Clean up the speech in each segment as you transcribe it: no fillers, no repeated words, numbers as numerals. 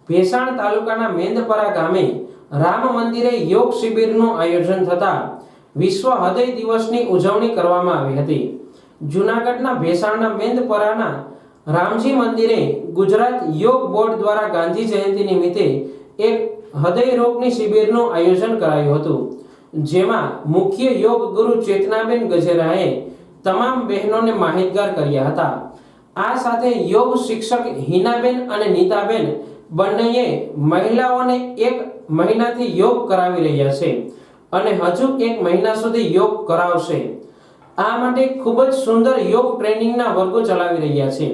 ભેસાણ તાલુકાના મેંદપરા ગામે રામ મંદિરે યોગ શિબિરનું આયોજન થતા વિશ્વ હૃદય દિવસની ઉજવણી કરવામાં આવી હતી। જૂનાગઢના ભેસાણના મેંદપરાના રામજી મંદિરે ગુજરાત યોગ બોર્ડ દ્વારા ગાંધી જયંતિ નિમિત્તે એક હૃદય રોગની શિબિરનું આયોજન કરાયું હતું, જેમાં મુખ્ય યોગ ગુરુ ચેતનાબેન ગજેરાએ તમામ બહેનોને માહિતગાર કર્યા હતા। આ સાથે યોગ શિક્ષક હિનાબેન અને નીતાબેન બંનેએ મહિલાઓને 1 મહિનાથી યોગ કરાવી રહ્યા છે અને હજુ 1 મહિના સુધી યોગ કરાવશે। આ માટે ખૂબ જ સુંદર યોગ ટ્રેનિંગના વર્ગો ચલાવી રહ્યા છે,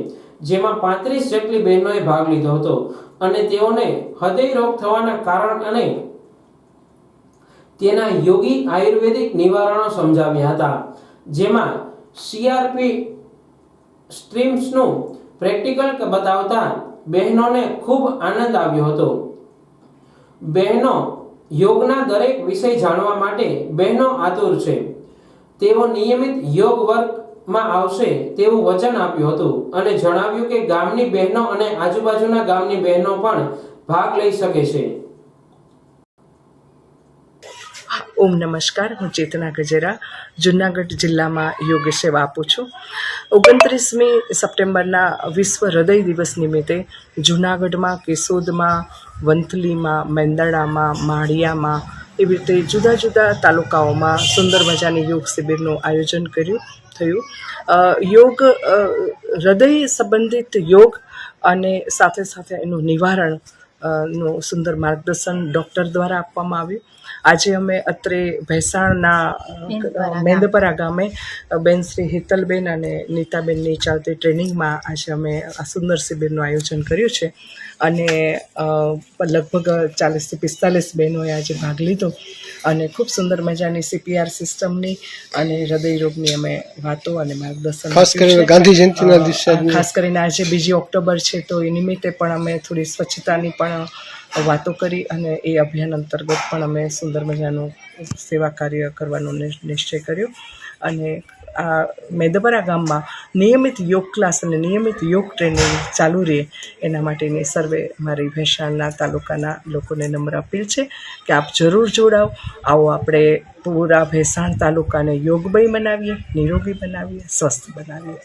જેમાં 35 જેટલી બહેનોએ ભાગ લીધો હતો અને તેઓને હૃદય રોગ થવાના કારણ અને તેના યોગી આયુર્વેદિક નિવારણો સમજાવ્યા હતા, જેમાં સીઆરપી સ્ટ્રીમ્સનું પ્રેક્ટિકલ બતાવતા બહેનોને ખૂબ આનંદ આવ્યો હતો। બહેનો યોગના દરેક વિષય જાણવા માટે બહેનો આતુર છે। તેઓ નિયમિત યોગ વર્ગમાં આવશે તેવું વચન આપ્યું હતું અને જણાવ્યું કે ગામની બહેનો અને આજુબાજુના ગામની બહેનો પણ ભાગ લઈ શકે છે। ओम नमस्कार, हूँ चेतना गजेरा जूनागढ़ जिला में योग सेवा आपू छूँ। 29 सप्टेम्बरना विश्व हृदय दिवस निमित्ते जूनागढ़ में, केशोद में, वंथली में, मेंदड़ा में, माड़िया में एवी रीते जुदा जुदा तालुकाओं में सुंदर मजानी योग शिबिरનું आयोजन થયું। योग हृदय संबंधित योग અને સાથે સાથે એનું નિવારણ નું સુંદર માર્ગદર્શન ડૉક્ટર દ્વારા આપવામાં આવ્યું। આજે અમે અત્રે ભેસાણના મેંદપરા ગામે બેન શ્રી હિતલબેન અને નીતાબેનની ચાલતી ટ્રેનિંગમાં આજે અમે આ સુંદર શિબિરનું આયોજન કર્યું છે અને લગભગ 40 થી 45 બહેનોએ આજે ભાગ લીધો અને ખૂબ સુંદર મજાની CPR સિસ્ટમની અને હૃદય રોગની અમે વાતો અને માર્ગદર્શન ખાસ કરીને ગાંધી જયંતિના દિવસે ખાસ કરીને આજે 2 ઓક્ટોબર છે તો એ નિમિત્તે પણ અમે થોડી સ્વચ્છતાની પણ વાતો કરી અને એ અભિયાન અંતર્ગત પણ અમે સુંદર મજાનું સેવા કાર્ય કરવાનો નિશ્ચય કર્યો અને આ મેંદપરા ગામમાં નિયમિત યોગ ક્લાસ અને નિયમિત યોગ ટ્રેનિંગ ચાલુ રહે એના માટેની સર્વે મારી ભેસાણના તાલુકાના લોકોને નમ્ર અપીલ છે કે આપ જરૂર જોડાઓ। આવો આપણે પૂરા ભેસાણ તાલુકાને યોગમય બનાવીએ, નિરોગી બનાવીએ, સ્વસ્થ બનાવીએ।